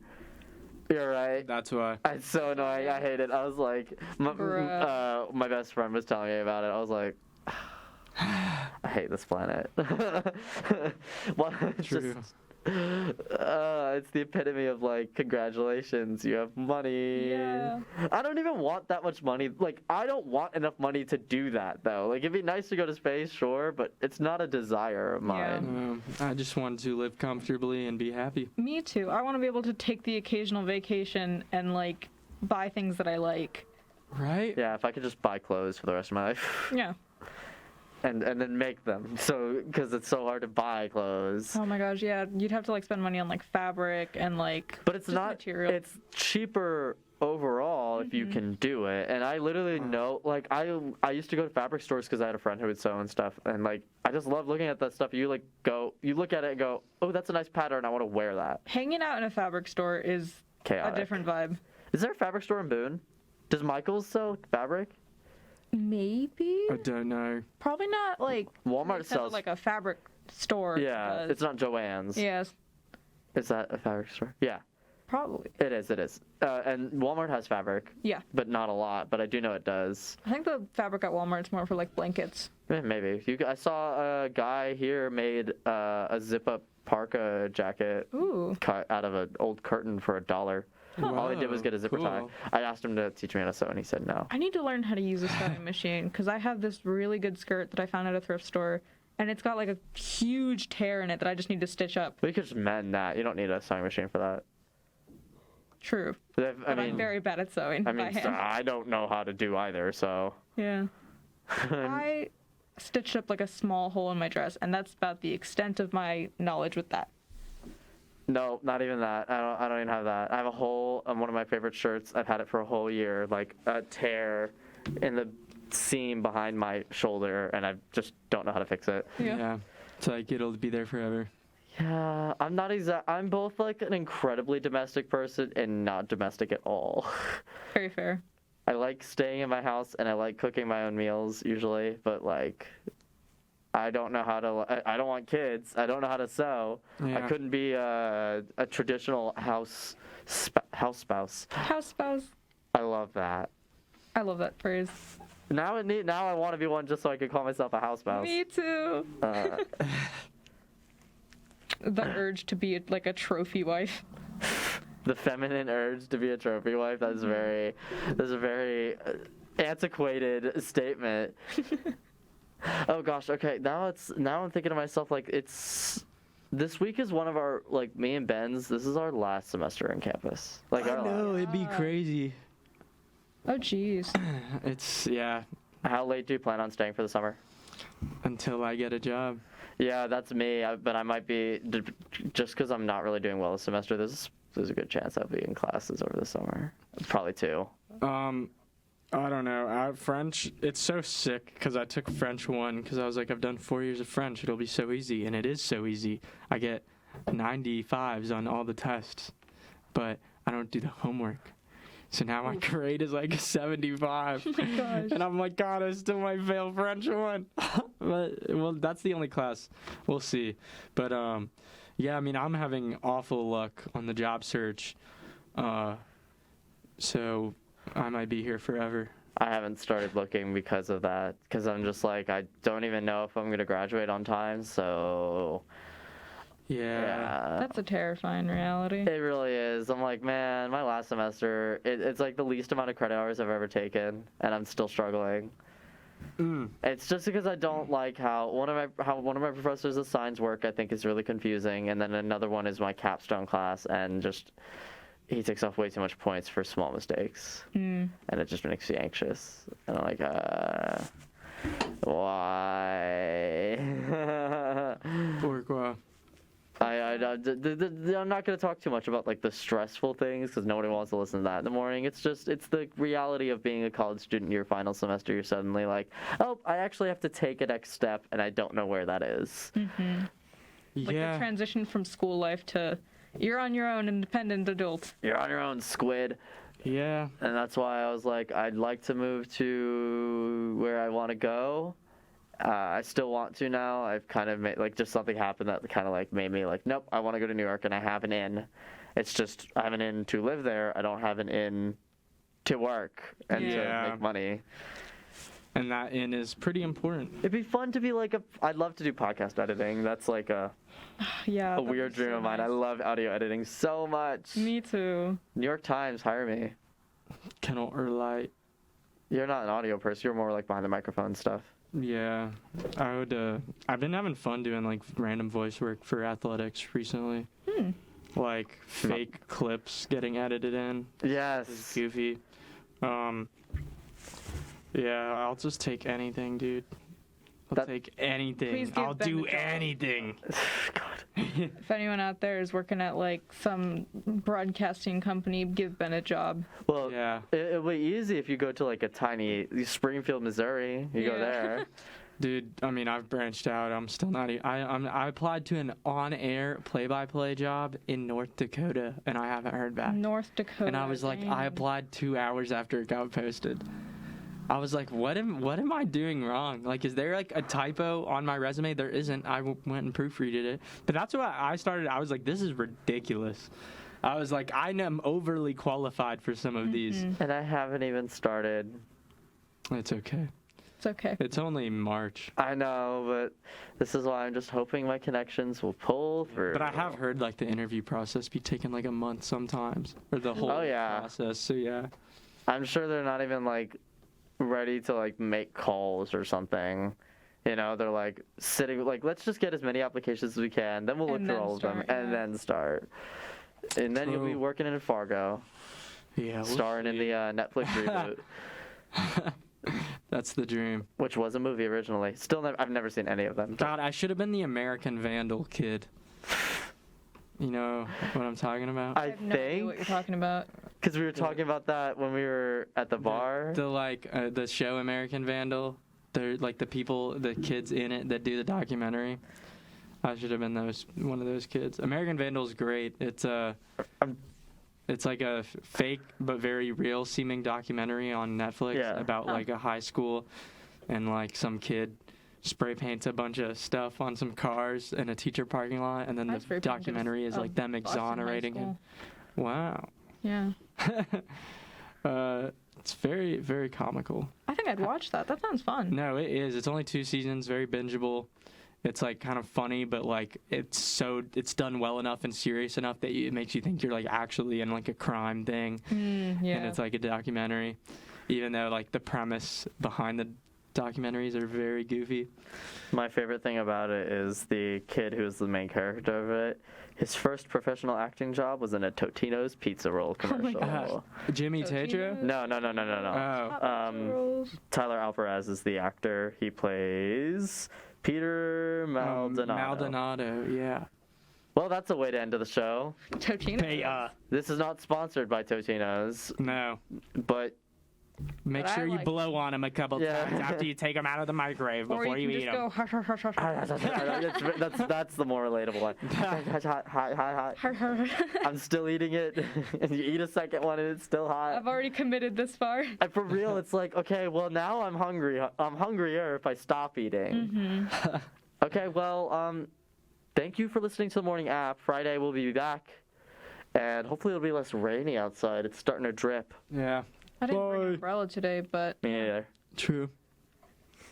You're right. That's why. It's so annoying. I hate it. I was like, my best friend was telling me about it. I was like, I hate this planet. True. It's the epitome of like, congratulations, you have money. Yeah. I don't even want that much money. Like, I don't want enough money to do that though. Like, it'd be nice to go to space, sure, but it's not a desire of mine. I just want to live comfortably and be happy. Me too. I want to be able to take the occasional vacation and like buy things that I like. Right? Yeah, if I could just buy clothes for the rest of my life. Yeah. And then make them. So, because it's so hard to buy clothes. Oh my gosh, yeah. You'd have to like spend money on like fabric and like. But it's just not. material. It's cheaper overall if you can do it. And I literally know, like, I used to go to fabric stores because I had a friend who would sew and stuff. And like, I just love looking at that stuff. You look at it and go, oh, that's a nice pattern. I want to wear that. Hanging out in a fabric store is Chaotic. a different vibe. Is there a fabric store in Boone? Does Michael's sell fabric? Maybe. I don't know. Probably not like. Walmart except sells. like a fabric store. Yeah, it's not Joann's. Yes. Is that a fabric store? Yeah. Probably. It is. And Walmart has fabric. Yeah. But not a lot. But I do know it does. I think the fabric at Walmart's more for like blankets. Maybe. I saw a guy here made a zip-up parka jacket cut out of an old curtain for $1. All he did was get a zipper tie. I asked him to teach me how to sew, and he said no. I need to learn how to use a sewing machine because I have this really good skirt that I found at a thrift store, and it's got like a huge tear in it that I just need to stitch up. But you could just mend that. You don't need a sewing machine for that. True. But I'm very bad at sewing by hand. I don't know how to do either, so. Yeah. I stitched up like a small hole in my dress, and that's about the extent of my knowledge with that. No, not even that. I don't even have that. I have a hole on one of my favorite shirts. I've had it for a whole year, like a tear in the seam behind my shoulder, and I just don't know how to fix it. Yeah. It's like it'll be there forever. Yeah, I'm both like an incredibly domestic person and not domestic at all. Very fair. I like staying in my house and I like cooking my own meals usually, but like I don't know how to. I don't want kids. I don't know how to sew. Yeah. I couldn't be a traditional house spouse. House spouse. I love that. I love that phrase. Now I want to be one just so I can call myself a house spouse. Me too. The urge to be like a trophy wife. The feminine urge to be a trophy wife. That's a very antiquated statement. Oh gosh. Okay. Now I'm thinking to myself like this week is one of our like me and Ben's. This is our last semester in campus. Like I know it'd be crazy. Oh jeez. It's yeah. How late do you plan on staying for the summer? Until I get a job. Yeah, that's me. But I might be just because I'm not really doing well this semester. There's a good chance I'll be in classes over the summer. Probably 2. I don't know. French, it's so sick because I took French 1 because I was like, I've done 4 years of French. It'll be so easy. And it is so easy. I get 95s on all the tests, but I don't do the homework. So now my grade is like 75. Oh my gosh. And I'm like, God, I still might fail French 1. But, well, that's the only class. We'll see. But, yeah, I mean, I'm having awful luck on the job search. So I might be here forever. I haven't started looking because of that, because I'm just like, I don't even know if I'm going to graduate on time, so... Yeah. That's a terrifying reality. It really is. I'm like, man, my last semester, it's like the least amount of credit hours I've ever taken, and I'm still struggling. It's just because I don't like how one of my professors assigns work I think is really confusing, and then another one is my capstone class, and just he takes off way too much points for small mistakes, and it just makes me anxious. And I'm like, why? Pourquoi? I'm not going to talk too much about like the stressful things because nobody wants to listen to that in the morning. It's the reality of being a college student your final semester. You're suddenly like, oh, I actually have to take a next step and I don't know where that is. Like the transition from school life to you're on your own, independent adult. You're on your own, squid. Yeah. And that's why I was like, I'd like to move to where I want to go. I still want to now. I've kind of made, like, just something happened that kind of, like, made me, like, nope, I want to go to New York, and I have an in. It's just, I have an in to live there. I don't have an in to work and to make money. And that in is pretty important. It'd be fun to be, like, I'd love to do podcast editing. That's, like, a weird dream of mine. I love audio editing so much. Me too. New York Times, hire me. Cannot relate. You're not an audio person. You're more, like, behind the microphone stuff. Yeah, I would. I've been having fun doing like random voice work for athletics recently. Like fake clips getting edited in. Yes. It's goofy. Yeah, I'll just take anything, dude. I'll take anything. Please give I'll Ben do a job. anything. If anyone out there is working at like some broadcasting company, give Ben a job. Well, yeah. It'll be easy if you go to like a tiny Springfield, Missouri. You go there. Dude, I mean, I've branched out. I'm still not. I applied to an on-air play-by-play job in North Dakota, and I haven't heard back. North Dakota. And I was like, I applied 2 hours after it got posted. I was like, what am I doing wrong? Like, is there like a typo on my resume? There isn't. I went and proofreaded it. But that's why I started. I was like, this is ridiculous. I was like, I am overly qualified for some of these. And I haven't even started. It's okay. It's okay. It's only March. I know, but this is why I'm just hoping my connections will pull through. But I have heard like the interview process be taking like a month sometimes, or the whole process. So yeah. I'm sure they're not even like ready to like make calls or something. You know, they're like sitting like, let's just get as many applications as we can, then we'll look through all of them and then start. And then you'll be working in Fargo. Yeah. Starring in the Netflix reboot. That's the dream. Which was a movie originally. I've never seen any of them. God, I should have been the American Vandal kid. You know what I'm talking about? I have no idea what you're talking about. Because we were talking about that when we were at the bar. The show American Vandal. They're like the kids in it that do the documentary. I should have been one of those kids. American Vandal is great. It's like a fake but very real seeming documentary on Netflix about like a high school, and like some kid spray paints a bunch of stuff on some cars in a teacher parking lot, and then the documentary is like them exonerating him. Wow. Yeah. It's very, very comical. I think I'd watch that. That sounds fun. No, it is. It's only 2 seasons, very bingeable. It's like kind of funny, but like it's done well enough and serious enough that it makes you think you're like actually in like a crime thing. Yeah. And it's like a documentary, even though like the premise behind the documentaries are very goofy. My favorite thing about it is the kid who's the main character of it. His first professional acting job was in a Totino's pizza roll commercial. Oh Jimmy Tatro? No. Oh. Tyler Alvarez is the actor. He plays Peter Maldonado. Maldonado, yeah. Well, that's a way to end the show. Totino's. This is not sponsored by Totino's. No. But Make But I sure you like- blow on them a couple times after you take them out of the microwave Or before you you can eat just them. go hush, hush, hush, hush, hush. That's the more relatable one. Hot. I'm still eating it, and you eat a second one and it's still hot. I've already committed this far. And for real, it's like, okay, well now I'm hungry. I'm hungrier if I stop eating. Okay, well, thank you for listening to the morning app. Friday we'll be back, and hopefully it'll be less rainy outside. It's starting to drip. Yeah. I didn't bring an umbrella today, but Me neither. True.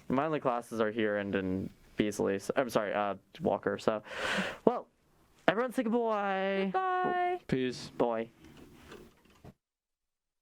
My only classes are here and in Beasley. So, I'm sorry, Walker. So, well, everyone say goodbye. bye. Peace. Boy.